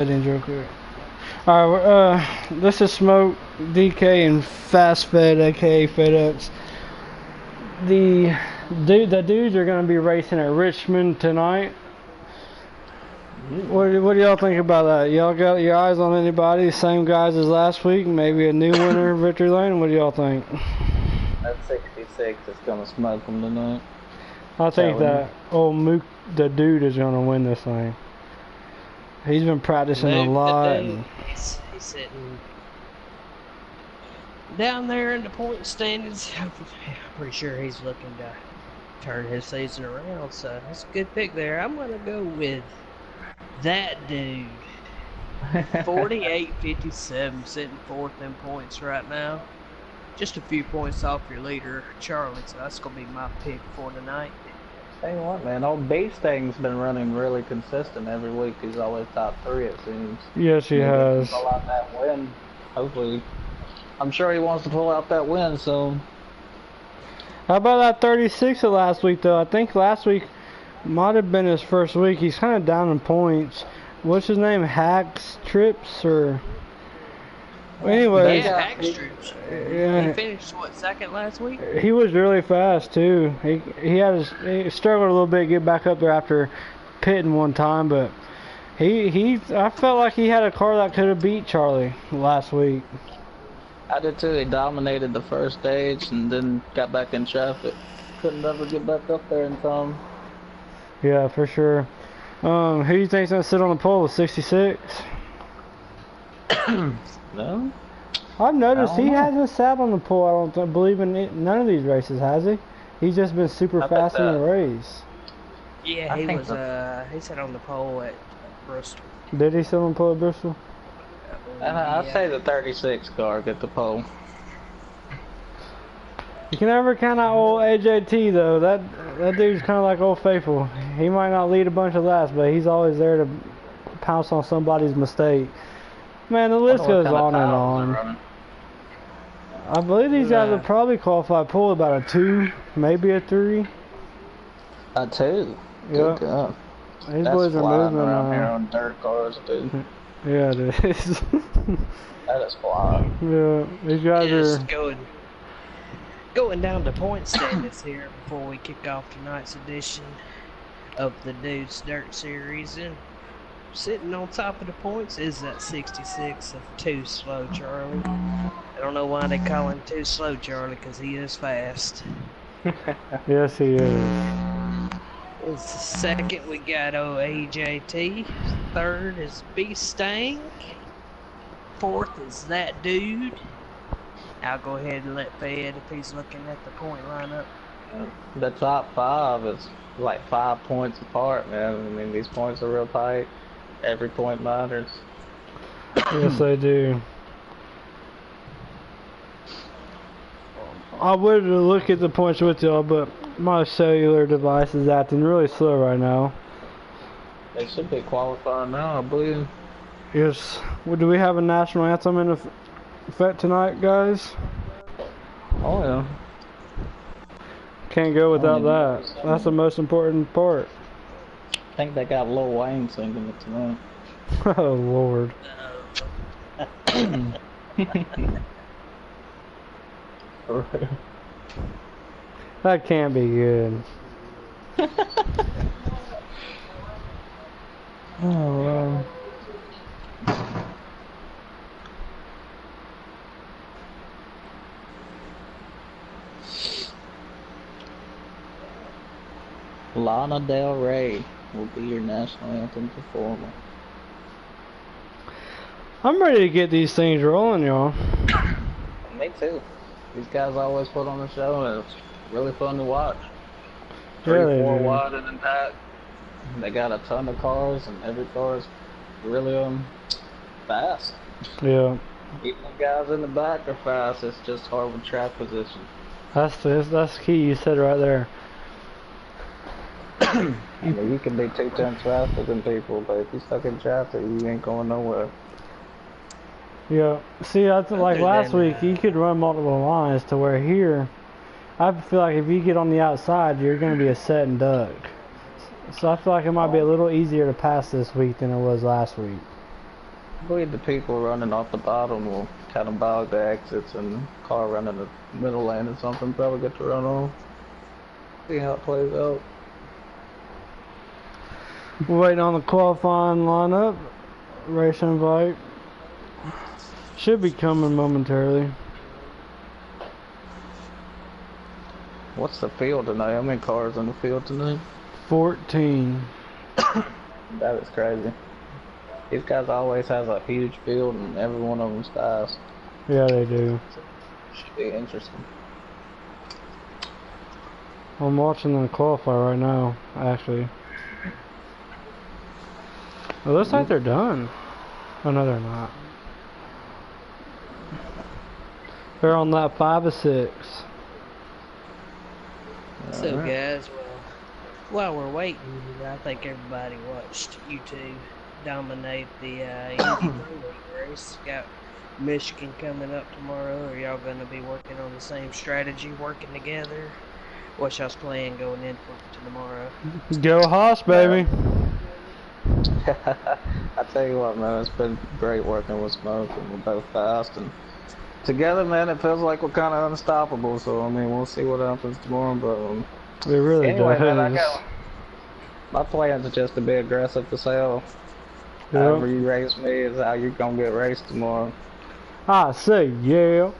Real quick. Alright, this is Smoke, DK, and Fast Fed, aka FedEx. The dudes are gonna be racing at Richmond tonight. What do y'all think about that? Y'all got your eyes on anybody? Same guys as last week? Maybe a new winner, Victory Lane? What do y'all think? That 66 is gonna smoke them tonight. I think that old Mook, the dude, is gonna win this thing. He's been practicing a lot. He's sitting down there in the point standings. I'm pretty sure he's looking to turn his season around, so that's a good pick there. I'm gonna go with that dude. 48-57, sitting fourth in points right now. Just a few points off your leader, Charlie, so that's gonna be my pick for tonight. Tell you what, man, old B-Sting's been running really consistent every week. He's always top 3, it seems. Yes, he has. Pull out that win. Hopefully, I'm sure he wants to pull out that win. So, how about that 36 of last week, though? I think last week might have been his first week. He's kind of down in points. What's his name? Hacks Trips or? Anyways, yeah, Hacks Trips. Yeah. He finished what, second last week? He was really fast too. He struggled a little bit to get back up there after pitting one time, but I felt like he had a car that could have beat Charlie last week. I did too. He dominated the first stage and then got back in traffic. Couldn't ever get back up there in time. Yeah, for sure. Who do you think's gonna sit on the pole with 66? No. I've noticed he hasn't sat on the pole. I don't believe in none of these races, has he? He's just been super fast in the race. Yeah, he sat on the pole at Bristol. Did he sit on the pole at Bristol? And I'd say the 36 car get the pole. You can never count out old AJT though. That dude's kind of like Old Faithful. He might not lead a bunch of laps, but he's always there to pounce on somebody's mistake. Man, the list goes on and on. I believe these guys will probably qualify pole about a 2, maybe a 3. A 2? Yeah. Good God. These boys are moving around here on dirt cars, dude. Yeah, it is. That is flying. Yeah, these guys are going down to point standings here before we kick off tonight's edition of the Dudes Dirt Series. And sitting on top of the points is that 66 of Too Slow Charlie. I don't know why they call him Too Slow Charlie, because he is fast. Yes, he is. Second, we got AJT. Third is B-Stang. Fourth is that dude. I'll go ahead and let Fed if he's looking at the point lineup. The top 5 is like 5 points apart, man. I mean, these points are real tight. Every point matters. Yes, they do. I would look at the points with y'all, but my cellular device is acting really slow right now. They should be qualifying now, I believe. Yes. Well, do we have a national anthem in effect tonight, guys? Oh, yeah. Can't go without that. That's the most important part. I think they got Lil Wayne singing it tonight. Oh, Lord. That can't be good. Oh, well. Lana Del Rey will be your national anthem performer. I'm ready to get these things rolling, y'all. Me too. These guys always put on a show and it's really fun to watch. Yeah, 3-4 wide and in pack. They got a ton of cars and every car is really fast. Yeah. Even the guys in the back are fast, it's just hard with track position. That's the key you said right there. I mean, you can be 2 times faster than people, but if you're stuck in traffic, you ain't going nowhere. Yeah. See, I like last week, you could run multiple lines to where here, I feel like if you get on the outside, you're going to be a set and duck. So I feel like it might be a little easier to pass this week than it was last week. I believe the people running off the bottom will kind of bog the exits, and the car running the middle lane or something probably get to run off. See how it plays out. We're waiting on the qualifying lineup. Race invite. Should be coming momentarily. What's the field tonight? How many cars in the field tonight? 14. That is crazy. These guys always have a huge field, and every one of them's fast. Yeah, they do. Should be interesting. I'm watching them qualify right now, actually. It looks like they're done. Oh, no, they're not. They're on lap 5 of 6. So, guys, well, while we're waiting, I think everybody watched you two dominate the Indy Pro League race. Got Michigan coming up tomorrow. Are y'all going to be working on the same strategy, working together? What's y'all's plan going into tomorrow? Go Haas, baby. I tell you what, man, it's been great working with Smoke, and we're both fast, and together, man, it feels like we're kind of unstoppable. So I mean, we'll see what happens tomorrow. But It really anyway, does. man, my plan is just to be aggressive to sell. Yep. However you race me is how you're gonna get raced tomorrow. I say, yeah.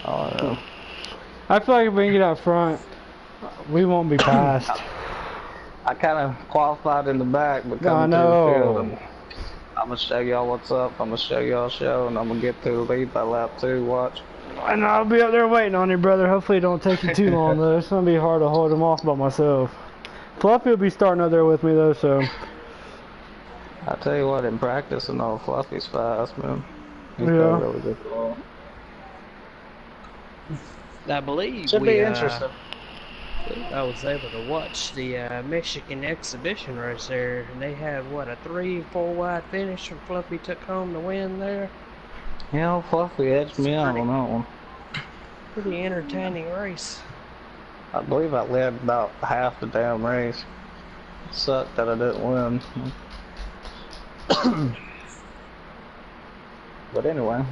Oh yeah. I feel like if we can get out front, we won't be passed. I kind of qualified in the back, but I coming through the field, know. and I'm gonna show y'all what's up. I'm gonna show y'all a show, and I'm gonna get to the lead by lap 2. Watch. And I'll be up there waiting on you, brother. Hopefully it don't take you too long, though. It's gonna be hard to hold him off by myself. Fluffy will be starting up there with me, though, so. I tell you what, in practice and all, Fluffy's fast, man. He's got Yeah. a really good ball. I believe Should be interesting. I was able to watch the Michigan exhibition race there, and they had, what, a 3-4 wide finish, and Fluffy took home the win there. Yeah, Fluffy edged me out on that one. Pretty entertaining race. I believe I led about half the damn race. It sucked that I didn't win. But anyway,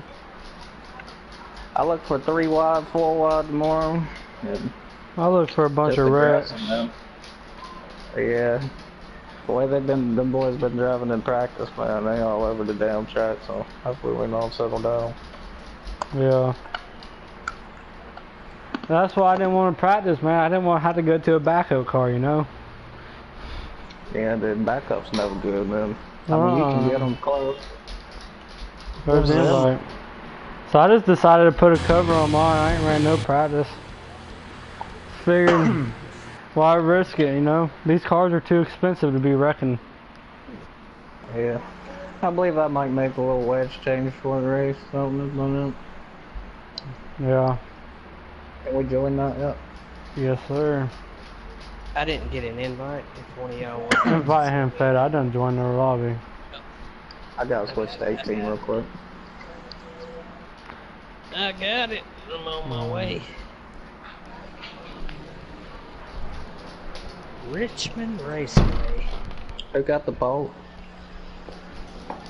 I look for 3 wide, 4 wide tomorrow. And I look for a bunch of wrecks. Yeah. The way them boys been driving in practice, man, they all over the damn track, so hopefully we can all settle down. Yeah. That's why I didn't want to practice, man. I didn't want to have to go to a backhoe car, you know? Yeah, the backup's never good, man. I mean, you can get them close. Where's the invite? So I just decided to put a cover on mine. I ain't ran no practice. Figured, why risk it, you know? These cars are too expensive to be wrecking. Yeah. I believe I might make a little wedge change for the race. Something. Yeah. Can we join that yet? Yes, sir. I didn't get an invite if one of y'all wanted. Invite him, Fed. I done joined the lobby. I gotta switch to 18 real quick. I got it. I'm on my way. Richmond Raceway. Who got the bolt?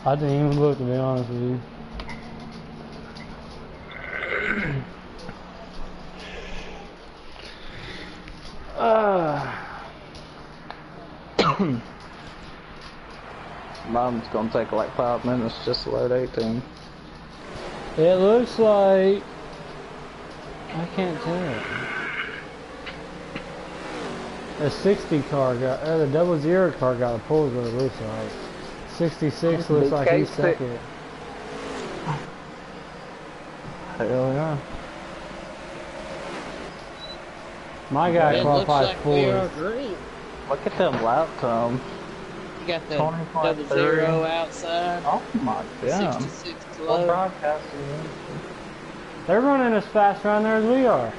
I didn't even look, to be honest with you. Mine's gonna take like 5 minutes just to load 18. It looks like... I can't tell. A 60 car got... the 00 car got a pole, is what it looks like. 66 looks like he's second. Hell yeah. My guy It looks qualified like we are fourth. green. Look at them lap times. You got the 20.3. 00 outside. Oh my god. 66 What low. broadcasting is They're running as fast around there as we are.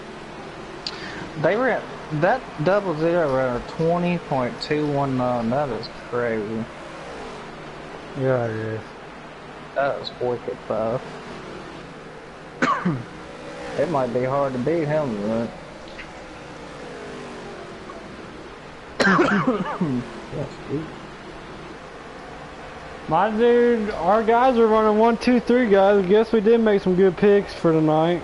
They ran that 00 ran a 20.219. That is crazy. Yeah, it is. That is wicked fast. It might be hard to beat him, right? Yes, dude. My dude, our guys are running 1, 2, 3 guys. Guess we did make some good picks for tonight.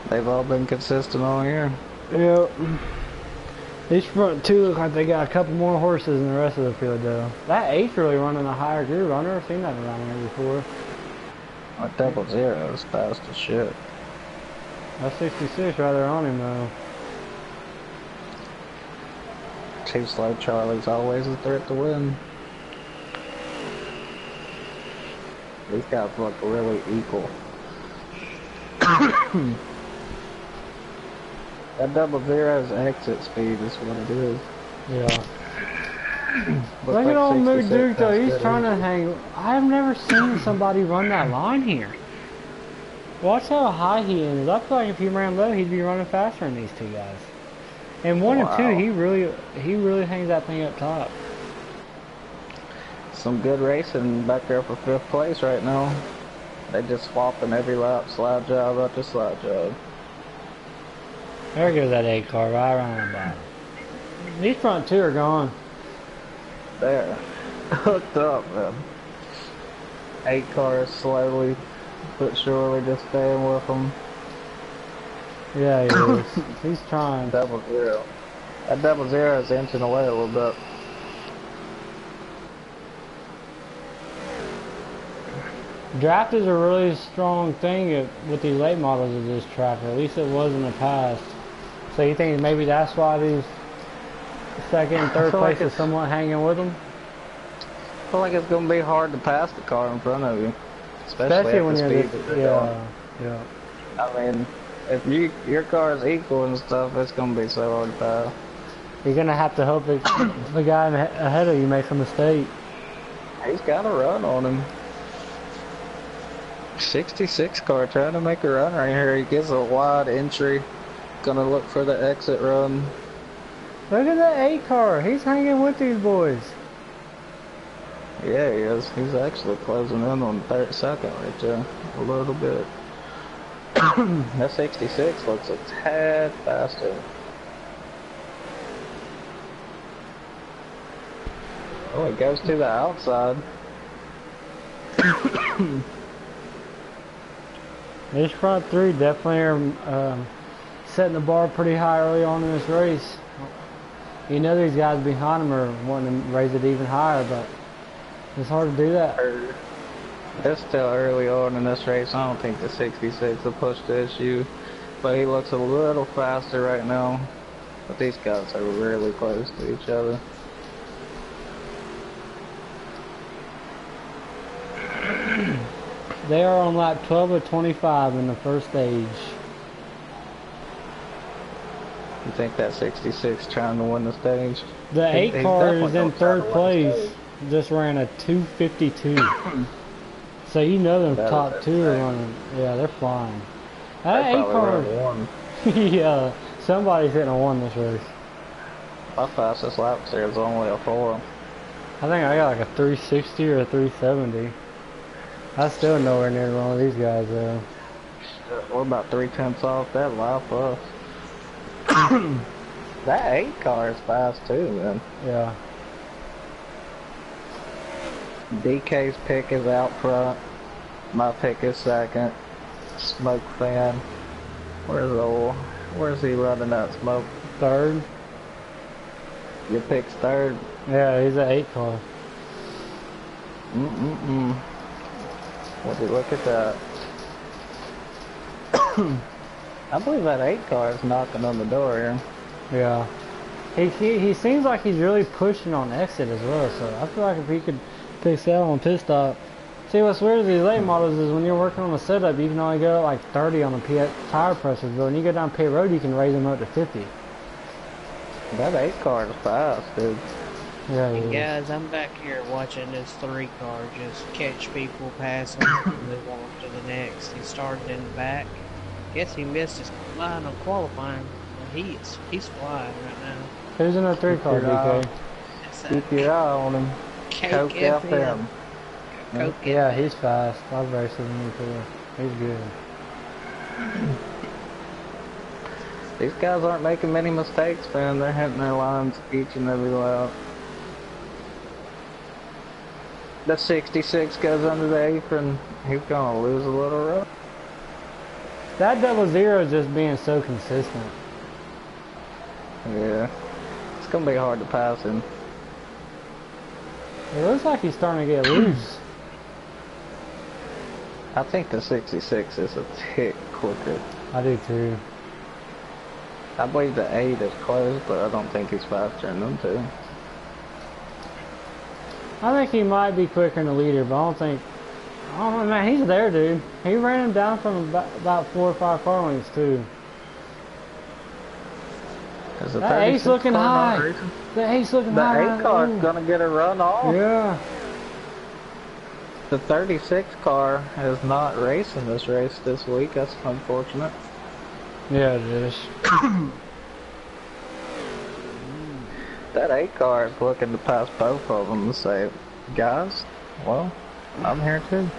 They've all been consistent all year. Yep. These front two look like they got a couple more horses than the rest of the field, though. That 8's really running a higher group. I've never seen that around here before. Our 00 is fast as shit. That's 66 right there on him, though. Too slow Charlie's always a threat to win. These guys look really equal. That 00's exit speed is what it is. Yeah. Look at old Moot Duke, though. He's trying to hang. I've never seen somebody run that line here. Watch how high he is. I feel like if he ran low, he'd be running faster than these two guys. And 1 and 2, he really hangs that thing up top. Some good racing back there for 5th place right now. They just swapping every lap, slide job after slide job. There goes that 8 car right around the bottom. These front 2 are gone. There. Hooked up, man. 8 cars slowly but surely just staying with them. Yeah, he is. He's trying. 00. That 00 is inching away a little bit. Draft is a really strong thing with these late models of this track, or at least it was in the past. So you think maybe that's why these second and third place is somewhat hanging with them? I feel like it's going to be hard to pass the car in front of you. Especially when at you're the speed that they're going. Yeah. I mean, if your car is equal and stuff, it's going to be so hard to pass. You're going to have to hope that the guy ahead of you makes a mistake. He's got a run on him. 66 car trying to make a run right here. He gets a wide entry. Gonna look for the exit run. Look at that 8 car. He's hanging with these boys. Yeah, he is. He's actually closing in on second right there. A little bit. That 66 looks a tad faster. Oh, it goes to the outside. These front 3 definitely are setting the bar pretty high early on in this race. You know these guys behind them are wanting to raise it even higher, but it's hard to do that. It's still early on in this race. I don't think the 66 will push the issue, but he looks a little faster right now. But these guys are really close to each other. They are on lap 12 of 25 in the first stage. You think that 66 trying to win the stage? The 8 He's car definitely is in gonna try to 3rd win the place. stage. Just ran a 252. So you know them That top is 2 are insane. running. Yeah, they're flying. They That 8 probably car. ran one. Yeah, somebody's hitting a 1 this race. My fastest lap there is only a 4. I think I got like a 360 or a 370. That's still nowhere near one of these guys though. We're about 3/10 off that lap up. That 8 car is fast too, man. Yeah. DK's pick is out front. My pick is second. Smoke fan. Where's he running that smoke? 3rd. Your pick's 3rd. Yeah, he's an 8 car. Would you look at that? I believe that 8 car is knocking on the door here. Yeah. He seems like he's really pushing on exit as well, so I feel like if he could fix that on pit stop. See, what's weird with these late models is when you're working on the setup, you can only go at like 30 on the tire pressures, but when you go down pit road, you can raise them up to 50. That 8 car is fast, dude. Yeah, And guys, I'm back here watching this 3 car just catch people, pass them, and move on to the next. He started in the back. Guess he missed his line on qualifying. But he's flying right now. Who's in a 3 car, DK? It's Keep your eye on him. Coke FM. Coke Yeah, FM. he's fast. I've raced with him before. He's good. These guys aren't making many mistakes, man. They're hitting their lines each and every lap. the 66 goes under the apron, he's gonna lose a little rough. That 00 is just being so consistent. Yeah. It's gonna be hard to pass him. It looks like he's starting to get loose. I think the 66 is a tick quicker. I do too. I believe the 8 is close, but I don't think he's faster than them two. I think he might be quicker than the leader, but I don't think... I don't know, man, he's there, dude. He ran him down from about 4 or 5 car lengths, too. That 8's looking high. The 8's looking high. The 8 car's gonna get a run off. Yeah. The 36 car is not racing this race this week. That's unfortunate. Yeah, it is. That 8 car is looking to pass both of them and say, guys, well, I'm here too.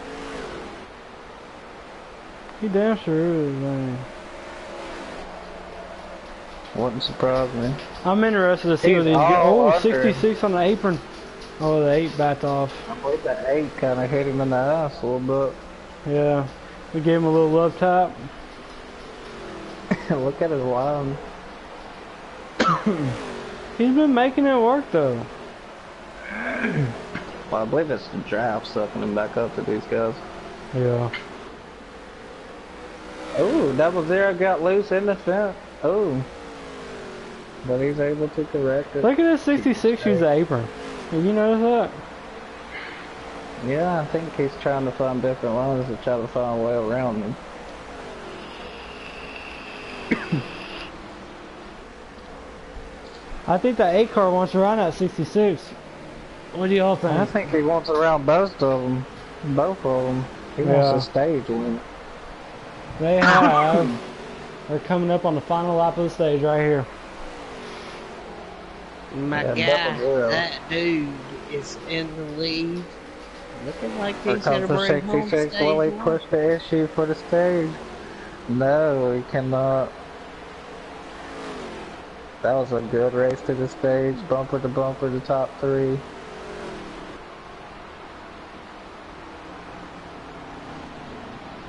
He damn sure is, man. Wouldn't surprise me. I'm interested to see what these get. Oh, 66 on the apron. Oh, the 8 backed off. I believe the 8 kind of hit him in the ass a little bit. Yeah. We gave him a little love tap. Look at his line. He's been making it work, though. Well, I believe it's the draft sucking him back up to these guys. Yeah. Oh, 00 got loose in the fence. Oh. But he's able to correct it. Look at this 66 use the apron. Have you noticed that? Yeah, I think he's trying to find different lines to try to find a way around them. I think that 8 car wants to run at 66. What do y'all think? I think he wants around both of them. Both of them. He wants to stage one. They have. They're coming up on the final lap of the stage right here. My guy, that dude is in the lead. Looking like he's gonna bring home stage one. Will he push the issue for the stage? No, he cannot. That was a good race to the stage. Bumper to bumper, the top 3.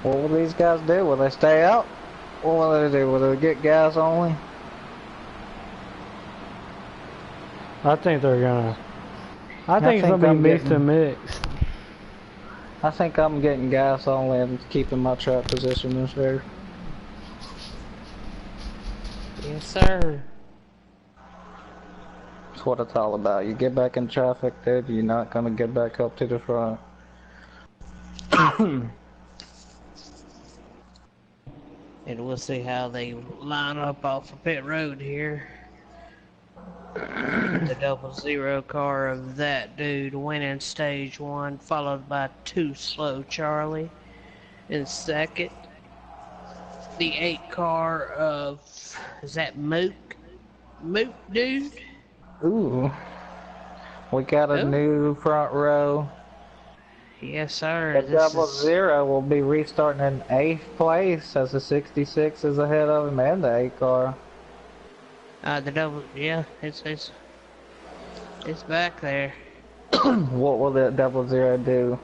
What will these guys do? Will they stay out? What will they do? Will they get gas only? I think they're gonna. I think it's gonna be mixed and mixed. I think I'm getting gas only and keeping my track position this race. Yes, sir. That's what it's all about. You get back in traffic, dude, you're not gonna get back up to the front. And we'll see how they line up off of pit road here. The 00 car of that dude winning stage 1, followed by 2 Slow Charlie in second. The 8 car of, is that Mook? Mook dude? Ooh. We got a new front row. Yes, sir. The 00 will be restarting in 8th place as the 66 is ahead of him and the 8 car. Yeah, it's back there. What will the 00 do?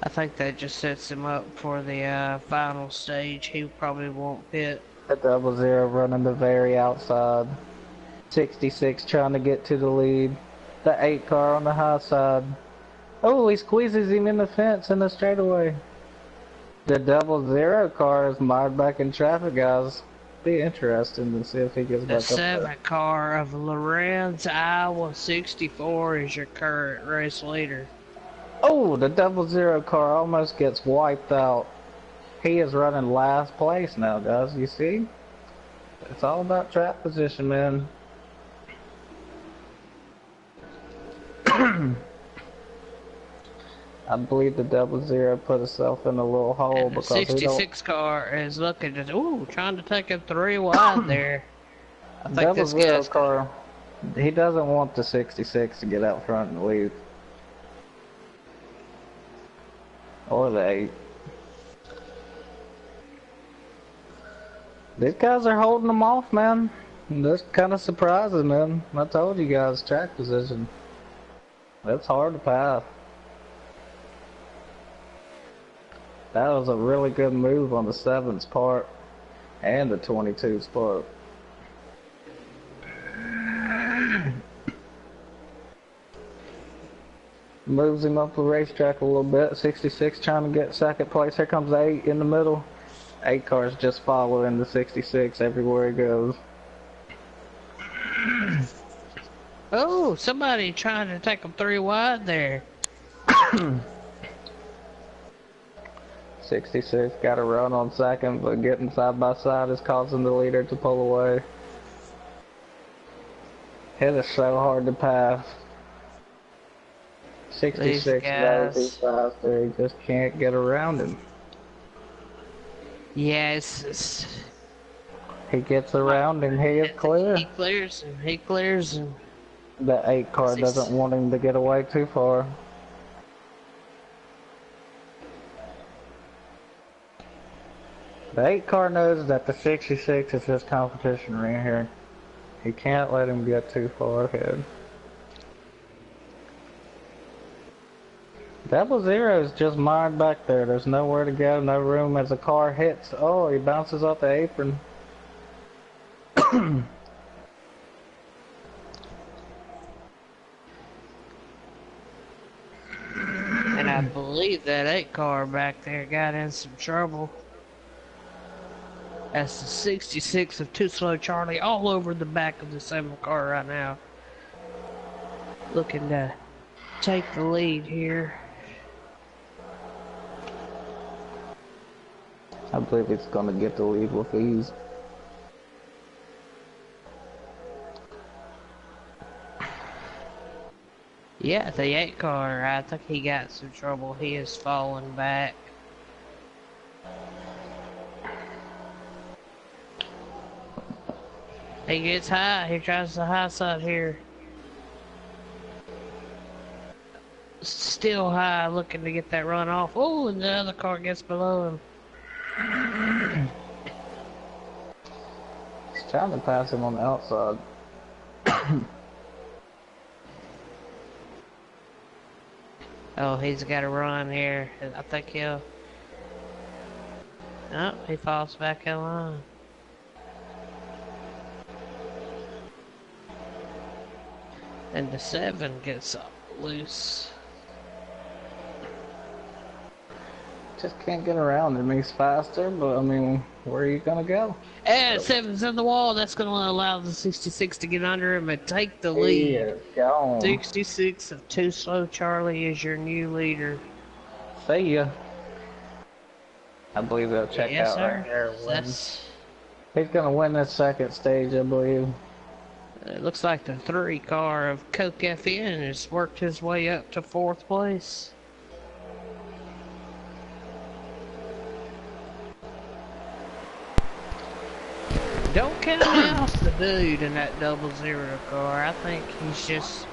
I think that just sets him up for the final stage. He probably won't pit. The 00 running the very outside. 66 trying to get to the lead. The 8 car on the high side. Oh, he squeezes him in the fence in the straightaway. The 00 car is mired back in traffic, guys. Be interesting to see if he gets back up there. The 7 car of Lorenz, Iowa 64 is your current race leader. Oh, the 00 car almost gets wiped out. He is running last place now, guys. You see? It's all about track position, man. I believe the 00 put himself in a little hole And because the 66 car is looking to, trying to take him 3 wide there. I think this guy's car, he doesn't want the 66 to get out front and leave. Or the 8. These guys are holding them off, man. That's kind of surprising, man. I told you guys, track position. It's hard to pass. That was a really good move on the 7's part and the 22's part. Moves him up the racetrack a little bit. 66 trying to get second place. Here comes 8 in the middle. 8 cars just following the 66 everywhere he goes. Oh, somebody trying to take him 3 wide there. 66 got a run on second, but getting side by side is causing the leader to pull away. It is so hard to pass. 66 knows he's faster, he just can't get around him. Yes. He gets around him, he is clear. He clears him. The 8 car doesn't want him to get away too far. The 8 car knows that the 66 is his competition right here. He can't let him get too far ahead. 00 is just mired back there. There's nowhere to go, no room as the car hits. Oh, he bounces off the apron. And I believe that 8 car back there got in some trouble. That's the 66 of Too Slow Charlie all over the back of the 7 car right now. Looking to take the lead here. I believe it's going to get the lead with ease. Yeah, the 8 car, I think he got some trouble. He is falling back. He gets high. He tries the high side here. Still high, looking to get that run off. Oh, and the other car gets below him. He's trying to pass him on the outside. Oh, he's got a run here. I think he'll... Oh, he falls back in line. And the 7 gets loose. Just can't get around him. He's faster, but I mean, where are you gonna go? And 7's in the wall. That's gonna allow the 66 to get under him and take the lead. He is gone. 66 of Too Slow Charlie is your new leader. See ya. I believe they'll check Yes, out sir. right there. That's... He's gonna win this second stage, I believe. It looks like the 3 car of Coke FN has worked his way up to 4th place. Don't count out the dude in that 00 car. I think he's just...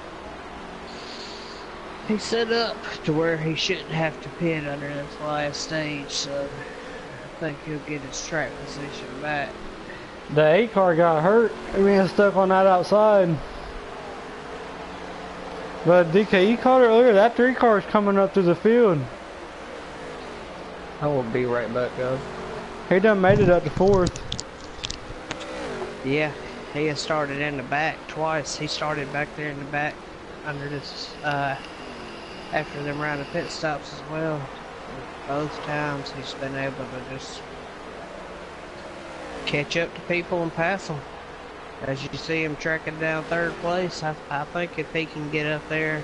He's set up to where he shouldn't have to pit under this last stage, so I think he'll get his track position back. The 8 car got hurt being stuck on that outside. But DKE caught it earlier. That 3 car is coming up through the field. I will be right back, guys. He done made it up to 4th. Yeah, he has started in the back twice. He started back there in the back under this, after them round of pit stops as well. Both times he's been able to just catch up to people and pass them. As you see him tracking down 3rd place, I think if he can get up there,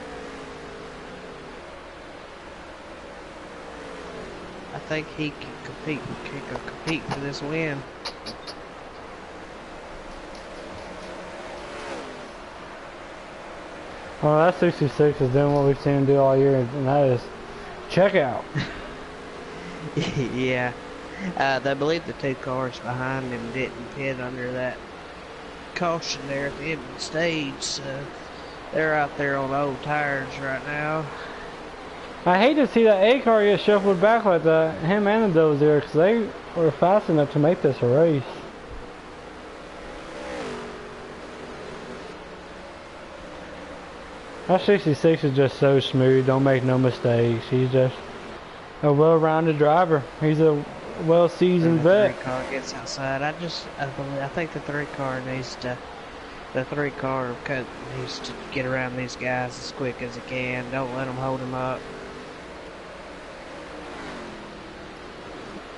I think he can compete for this win. Well, that 66 is doing what we've seen him do all year, and that is check out. Yeah. I believe the 2 cars behind him didn't pit under that caution there at the end of the stage, so they're out there on old tires right now. I hate to see that 8 car get shuffled back like that, him and the 00, because they were fast enough to make this a race. That 66 is just so smooth. Don't make no mistakes. He's just a well-rounded driver. He's a well-seasoned When the vet. 3 car gets outside, I think the 3 car needs to. The 3 car needs to get around these guys as quick as it can. Don't let them hold him up.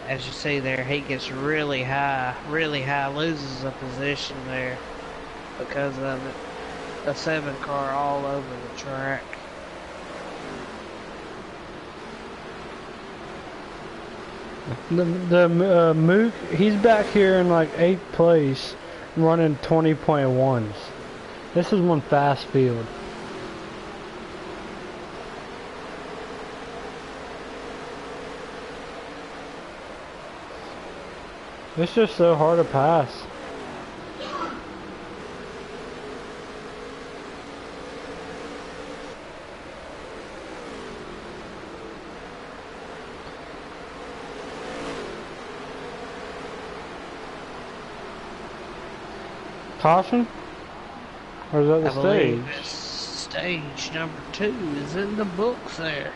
As you see there, he gets really high, loses a position there because of it. A 7 car all over the track. The Mook, he's back here in like 8th place, running 20.1s. This is one fast field. It's just so hard to pass. Caution? Or is that the I believe stage? stage number 2 is in the books there.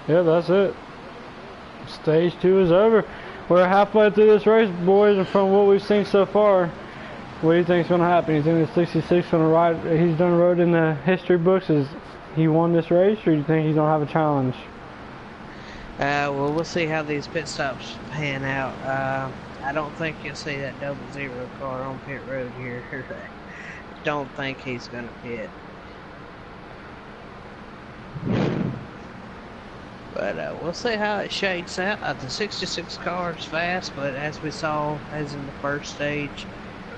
Yeah, that's it. Stage 2 is over. We're halfway through this race, boys, and from what we've seen so far, what do you think's going to happen? You think the 66 going to ride? He's done rode in the history books. Is he won this race, or do you think he's going to have a challenge? Well, we'll see how these pit stops pan out. I don't think you'll see that 00 car on pit road here. Don't think he's going to pit. But we'll see how it shakes out. The 66 car is fast, but as we saw, as in the first stage,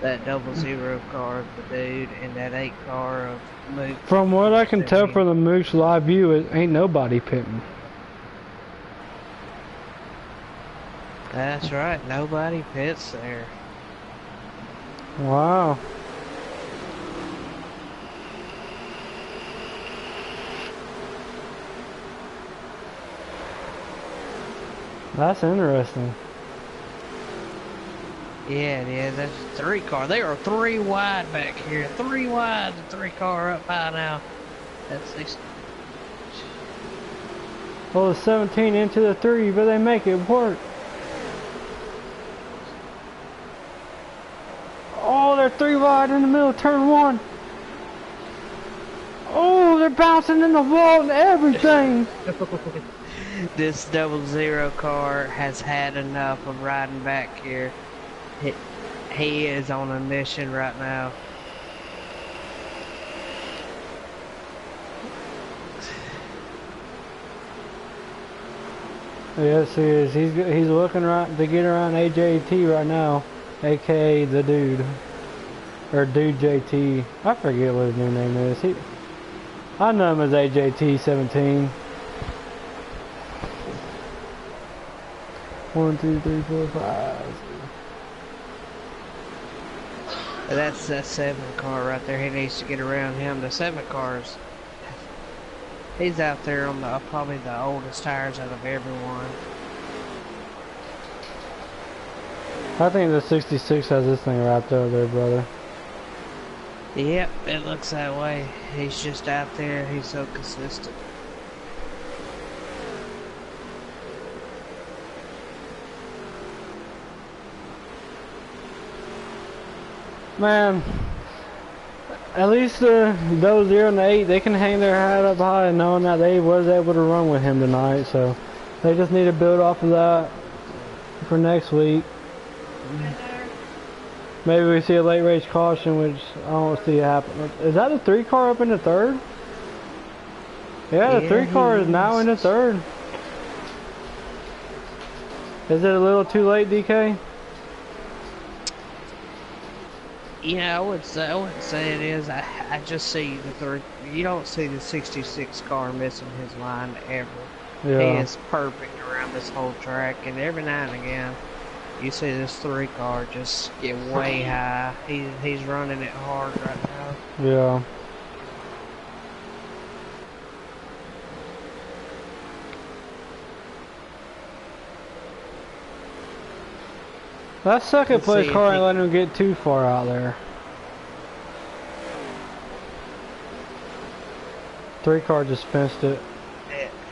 that 00 car of the dude and that 8 car of Mook. From what I can tell from the Moose live view, it ain't nobody pitting. That's right, nobody pits there. Wow. That's interesting. Yeah, it is. That's 3 car. They are 3 wide back here. 3 wide, the 3 car up high now. That's 6. Well, the 17 into the 3, but they make it work. Oh, they're 3 wide in the middle of turn 1. Oh, they're bouncing in the wall and everything. This 00 car has had enough of riding back here. He is on a mission right now. Yes, he is. He's looking right to get around AJT right now, aka the dude, or Dude JT. I forget what his new name is. I know him as AJT 17. 1, 2, 3, 4, 5. That's that 7 car right there. He needs to get around him. The 7 cars. He's out there on probably the oldest tires out of everyone. I think the 66 has this thing wrapped up there, brother. Yep, it looks that way. He's just out there. He's so consistent. Man, at least the 00 and the 8, they can hang their hat up high knowing that they was able to run with him tonight. So they just need to build off of that for next week. Maybe we see a late race caution, which I don't see happen. Is that a 3 car up in the 3rd? Yeah, the 3 car is now in the 3rd. Is it a little too late, DK? Yeah, I wouldn't say it is. I just see the 3. You don't see the 66 car missing his line ever. Yeah. He is perfect around this whole track, and every now and again, you see this 3 car just get way high. He's running it hard right now. Yeah. That second place car ain't letting him get too far out there. 3 car just fenced it.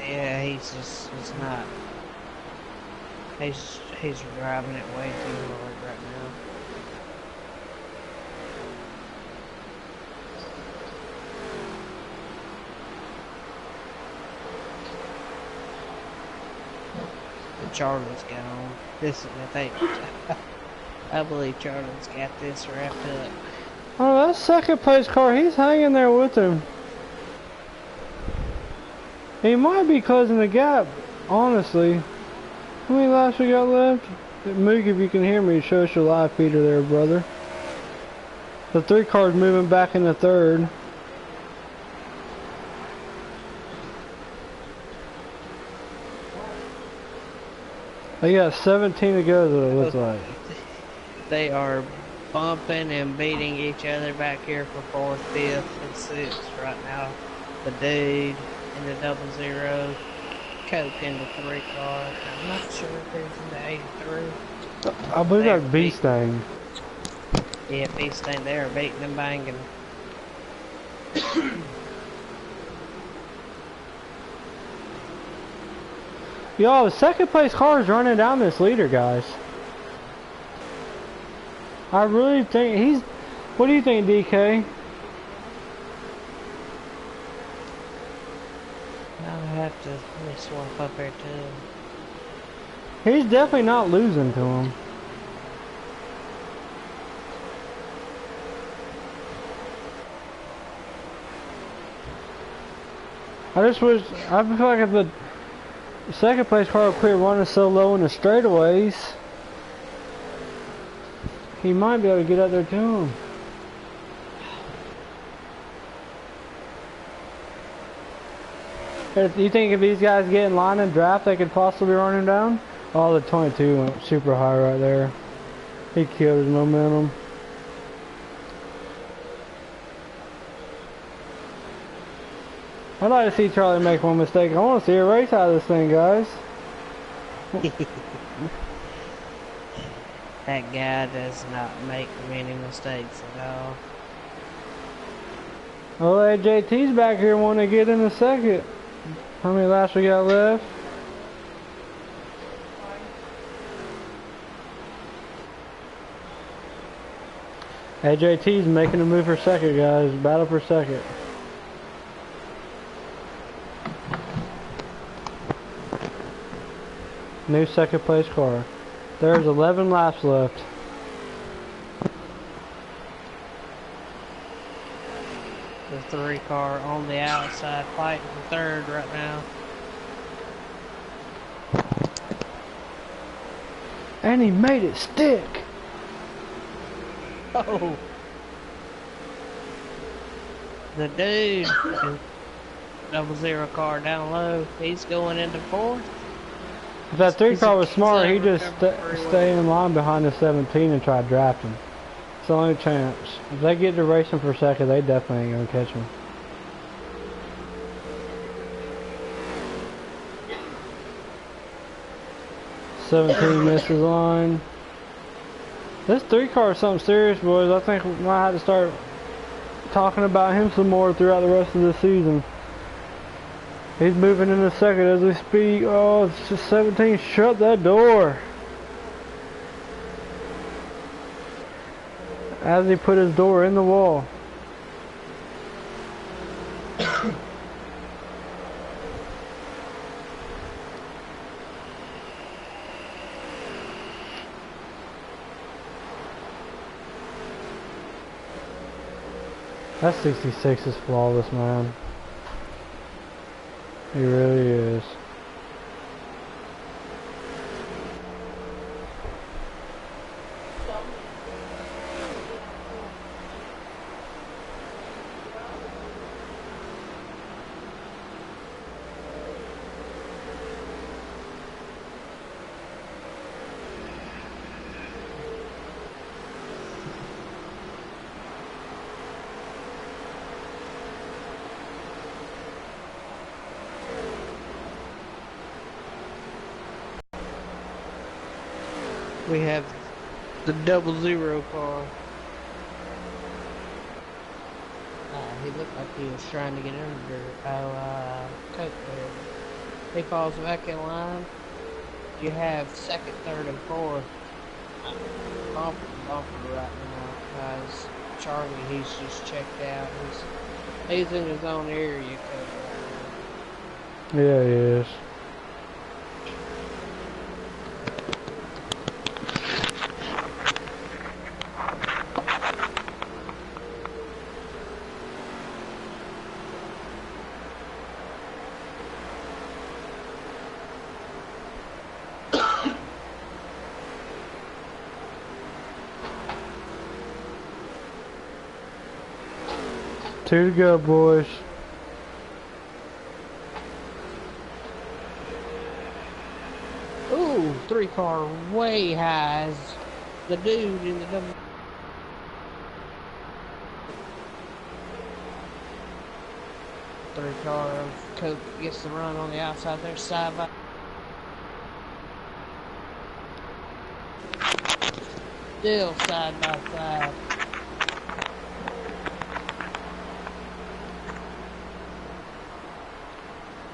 Yeah, he's not. He's driving it way too hard right now. Charlie's got on. This is the thing. I believe Charlie's got this wrapped up. Oh, that second place car, he's hanging there with him. He might be closing the gap, honestly. How many laps we got left? Moog, if you can hear me, show us your live feeder there, brother. The 3 car's moving back in the 3rd. They got 17 to go, though, it looks like. They are bumping and beating each other back here for 4th, 5th, and 6th right now. The dude in the 00, Coke in the 3 car. I'm not sure if he's in the 83. I believe that's B-Stain. Yeah, B-Stain, they are beating and banging. Yo, the second place car is running down this leader, guys. I really think he's... What do you think, DK? I'll have to let me swap up here too. He's definitely not losing to him. I just wish... I feel like if the second place car would quit running so low in the straightaways, he might be able to get out there to him. You think if these guys get in line and draft, they could possibly run him down? Oh, the 22 went super high right there. He killed his momentum. I'd like to see Charlie make one mistake. I want to see a race out of this thing, guys. That guy does not make many mistakes at all. Oh, AJT's back here wanting to get in a second. How many laps we got left? AJT's making a move for second, guys. Battle for second. New second place car. There's 11 laps left. The 3 car on the outside fighting for 3rd right now. And he made it stick. Oh! The dude in 00 car down low, he's going into 4th. If that 3 car was smart, he'd just stay in line behind the 17 and try drafting. It's the only chance. If they get to racing for second, they definitely ain't gonna catch him. "17 misses line." This 3 car is something serious, boys. I think we might have to start talking about him some more throughout the rest of the season. He's moving into second as we speak. Oh, it's just 17. Shut that door. As he put his door in the wall. That 66 is flawless, man. He really is. We have the 00 car. He Looked like he was trying to get under Coke there. He falls back in line. You have second, third, and fourth. Bumper right now, guys. Charlie, he's just checked out. He's in his own area. Yeah, he is. Two to go, boys. Ooh, 3-car way highs. The dude in the double. Three-car of Coke gets the run on the outside there, side by. Still side by side.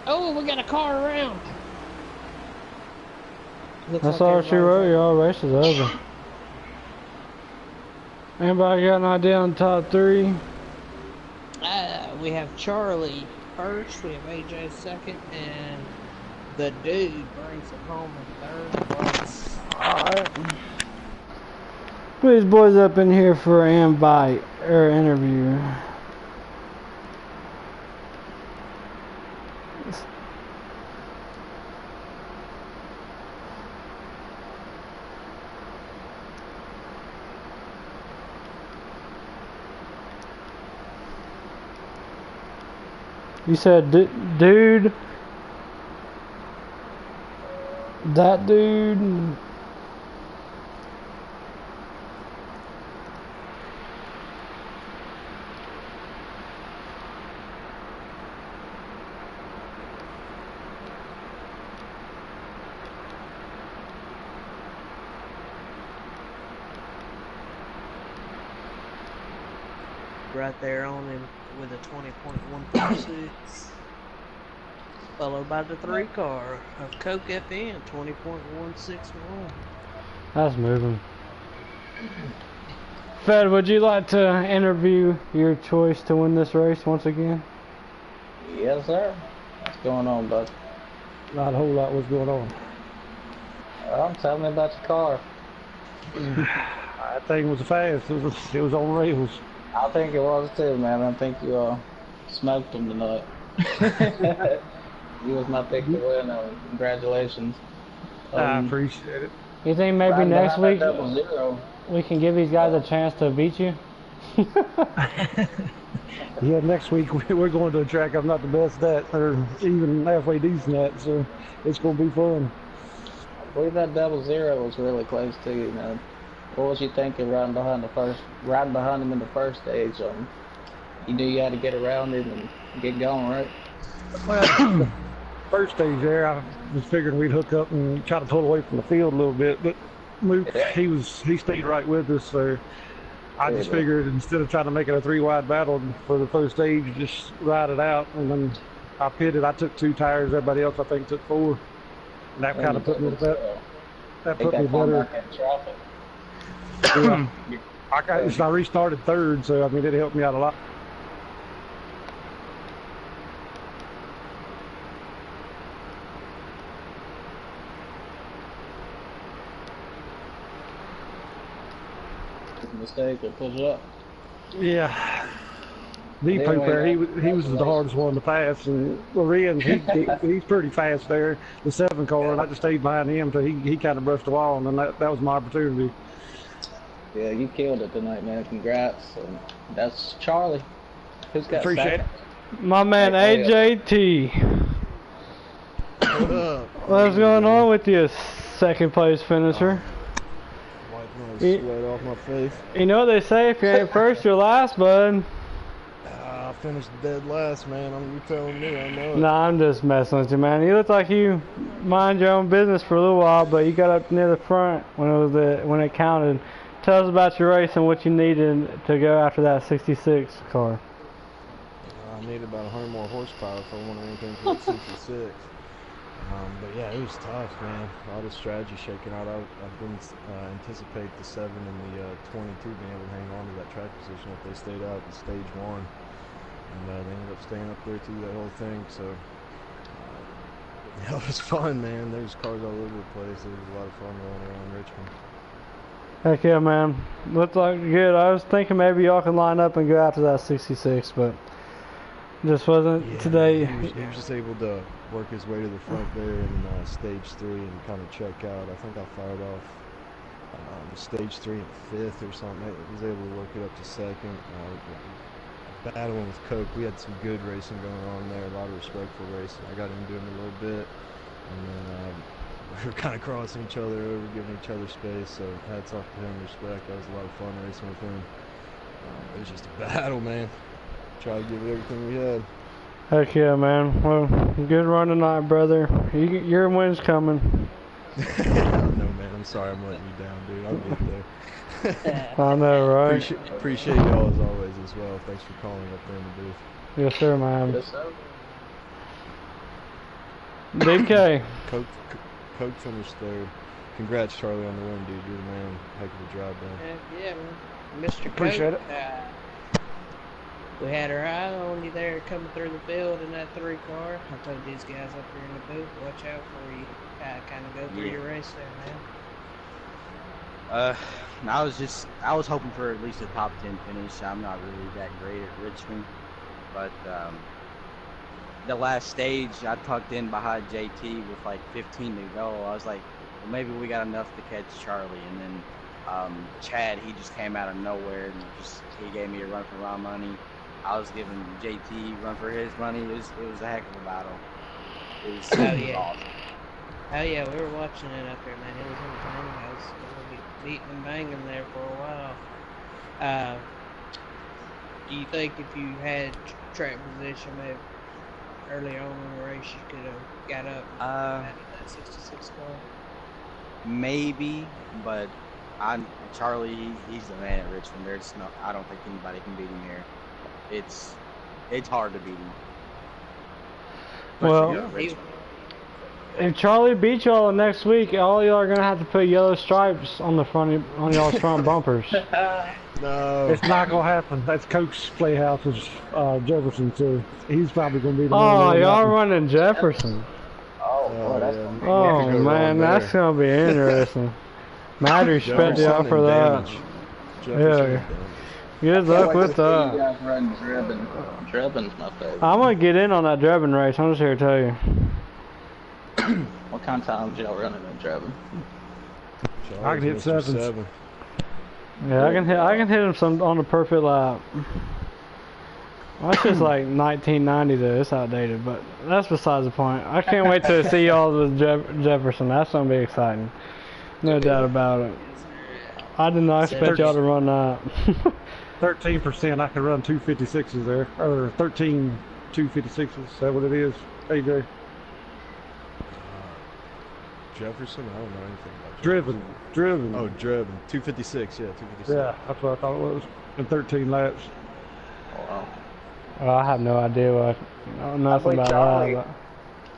Oh, we got a car around. That's all she wrote. Y'all race is over. Anybody got an idea on top three? We have Charlie first, we have AJ second, and the dude brings it home in third place. Alright. Put these boys up in here for an invite or interview. You said dude, that dude. Right there on him with a 20.146, followed by the 3-car of Coke FN 20.161. That's moving. Fed, would you like to interview your choice to win this race once again? Yes, sir. What's going on, bud? Not a whole lot. What's going on? Tell me about your car. That thing was fast. It was on rails. I think it was too, man. I think you smoked them tonight. You was my pick to win. Congratulations. I appreciate it. You think maybe next week .0. we can give these guys a chance to beat you? Yeah, next week we're going to a track I'm not the best at, or even halfway decent at, so it's going to be fun. I believe that .0 was really close to you, man. What was you thinking riding behind him in the first stage? You knew you had to get around him and get going, right? Well, first stage there, I was figuring we'd hook up and try to pull away from the field a little bit, but Luke, he stayed right with us, so I just figured instead of trying to make it a 3-wide battle for the first stage, just ride it out. And then I pitted. I took 2 tires. Everybody else, I think, took 4. And that kind of put me better. That put me better. Yeah. I restarted third, so I mean it helped me out a lot. Mistake or push up. Yeah. The Pooper, he was the hardest one to pass, and Lorenz, he's pretty fast there, the 7-car, and I just stayed behind him until he kind of brushed the wall, and then that was my opportunity. Yeah, you killed it tonight, man. Congrats. That's Charlie. Who's got Appreciate it. My man AJT. What up? What's going on with you, second place finisher? Wiping the sweat off my face. You know what they say, if you ain't first, you're last, bud. I finished dead last, man. You telling me, I know it. Nah, I'm just messing with you, man. You look like you mind your own business for a little while, but you got up near the front when it counted. Tell us about your race and what you needed to go after that 66 car. need about 100 more horsepower if I want anything for the 66. But yeah, it was tough, man. A lot of strategy shaking out. I didn't anticipate the 7 and the 22 being able to hang on to that track position if they stayed out in stage 1. And they ended up staying up there through that whole thing. So yeah, it was fun, man. There's cars all over the place. It was a lot of fun going around Richmond. Heck yeah, man. Looked like good. I was thinking maybe y'all can line up and go after that 66, but just wasn't today. He was just able to work his way to the front there in stage 3 and kind of check out. I think I fired off stage 3 and 5th or something. I was able to work it up to 2nd. Battling with Coke, we had some good racing going on there, a lot of respectful racing. I got into him a little bit, and then we were kind of crossing each other over, giving each other space, so hats off to him, respect. That was a lot of fun racing with him. It was just a battle, man. Try to give it everything we had. Heck yeah, man. Well, good run tonight, brother. Your win's coming. No, man, I'm sorry I'm letting you down, dude. I'll get there. I know, right? Appreciate y'all as always as well. Thanks for calling up there in the booth. Yes, sir, man. Yes, sir. DK. Coke finished third. Congrats, Charlie, on the win, dude. You're the man. Heck of a job, man. Yeah, man. Mr. Appreciate Coke, we had our eye on you there coming through the field in that 3 car. I told these guys up here in the booth, watch out for you. Kind of go through your race there, man. I was hoping for at least a top 10 finish. I'm not really that great at Richmond, but the last stage I tucked in behind JT with like 15 to go. I was like, well, maybe we got enough to catch Charlie, and then Chad, he just came out of nowhere and he gave me a run for my money. I was giving JT run for his money. It was a heck of a battle. It was awesome. Oh yeah, we were watching it up there, man. It was entertaining. I was beating and banging there for a while. Do you think if you had track position maybe earlier on in the race, you could have got up out of that 66 car? Maybe, but Charlie, he's the man at Richmond. I don't think anybody can beat him here. It's hard to beat him. Well, if Charlie beats y'all next week, all y'all are gonna have to put yellow stripes on the front on y'all's front bumpers. No, it's not gonna happen. That's Coke's Playhouse with Jefferson, so he's probably gonna be the Oh, y'all running Jefferson. Oh, Oh man, that's gonna be interesting. Mad respect y'all for that. Yeah. Good luck with that. You guys run Drebin. Drebin's my favorite. I'm gonna get in on that Drebin race. I'm just here to tell you. What kind of times y'all running in Drebin? I can hit 7s. Yeah, I can hit him some on the perfect lap. That's just like 1990 though. It's outdated, but that's besides the point. I can't wait to see y'all with Jefferson. That's gonna be exciting. No doubt about it. I did not expect y'all to run that. 13%. I could run 256s there, or 13 256s. Is that what it is, AJ? Jefferson? I don't know anything about Driven. Oh, Driven. 256, yeah, 256. Yeah, that's what I thought it was. And 13 laps. Wow. Well, I have no idea what. I don't know nothing about that.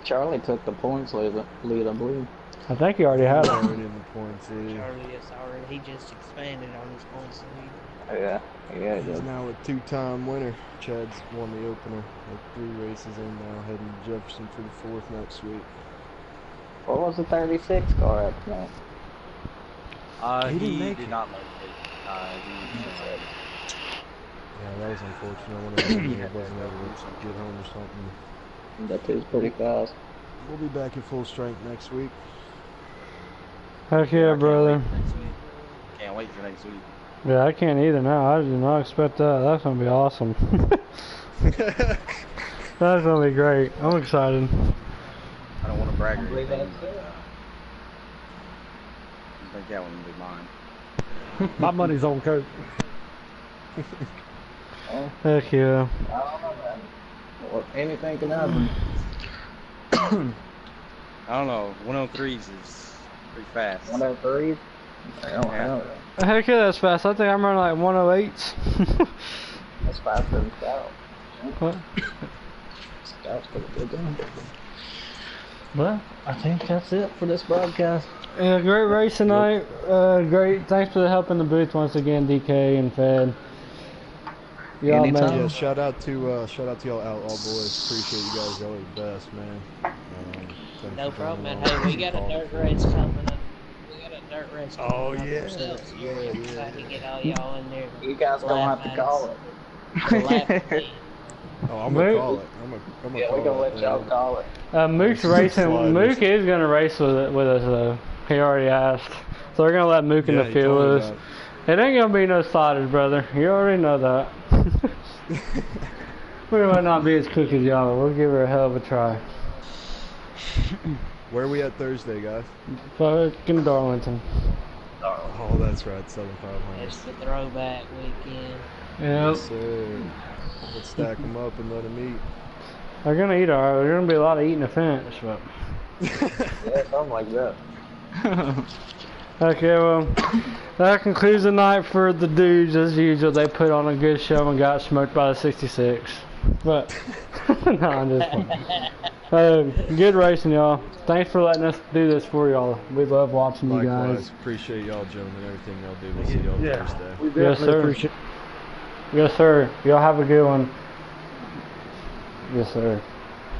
Charlie took the points lead, I believe. I think he already had it. Already in the points, yeah. Charlie is already. He just expanded on his points lead. Yeah, yeah, He's now a 2-time winner. Chad's won the opener. With 3 races in now, heading to Jefferson for the 4th next week. What was the 36 car at tonight? He didn't make did it. not make it. He said, Yeah, that was unfortunate. I wonder if he wasn't able to get home or something. That dude's pretty fast. We'll be back at full strength next week. Heck yeah, brother. Can't wait for next week. Yeah, I can't either now. I did not expect that. That's gonna be awesome. That's gonna be great. I'm excited. I don't want to brag or believe anything. that's it. I think that one will be mine. My money's on Coke. Heck yeah. I don't know, man. Well, anything can happen. I don't know. 103s is pretty fast. 103? I don't know. Heck yeah, that's fast. I think I'm running like 108s. That's faster than Stout. What? That's pretty good though. Well, I think that's it for this broadcast. Yeah, great race tonight. Great. Thanks for the help in the booth once again, DK and Fed. Y'all Anytime. man. Yeah, shout out to y'all Outlaw boys. Appreciate you guys. Y'all are the best, man. Thanks No for problem, man. coming on. Hey, we got a dirt race coming up. We got a dirt race coming Oh, up yeah. ourselves. We're excited to get all y'all in there. You guys don't have to call it. Oh, I'm gonna call it. I'm gonna Yeah, call we're gonna it. let y'all man. call it. Mook's racing. Sliders. Mook is gonna race with us though. He already asked. So we're gonna let Mook in Yeah, the he field told me with us. It ain't gonna be no sliders, brother. You already know that. We might not be as quick as y'all, but we'll give her a hell of a try. Where are we at Thursday, guys? Fucking Darlington. Oh, that's right, 7,500. It's the throwback weekend. Yep. Yes, sir. Let's stack them up and let them eat. They're gonna eat alright. There's gonna be a lot of eating a fence, but. Yeah, something like that. Okay, well, that concludes the night for the dudes. As usual, they put on a good show and got smoked by the 66. But, no, I'm just playing. Good racing, y'all. Thanks for letting us do this for y'all. We love watching you Likewise, guys. appreciate y'all, gentlemen, everything y'all do. We'll see y'all Thursday. We Yes, definitely sir. appreciate Yes, sir. Y'all have a good one. Yes, sir.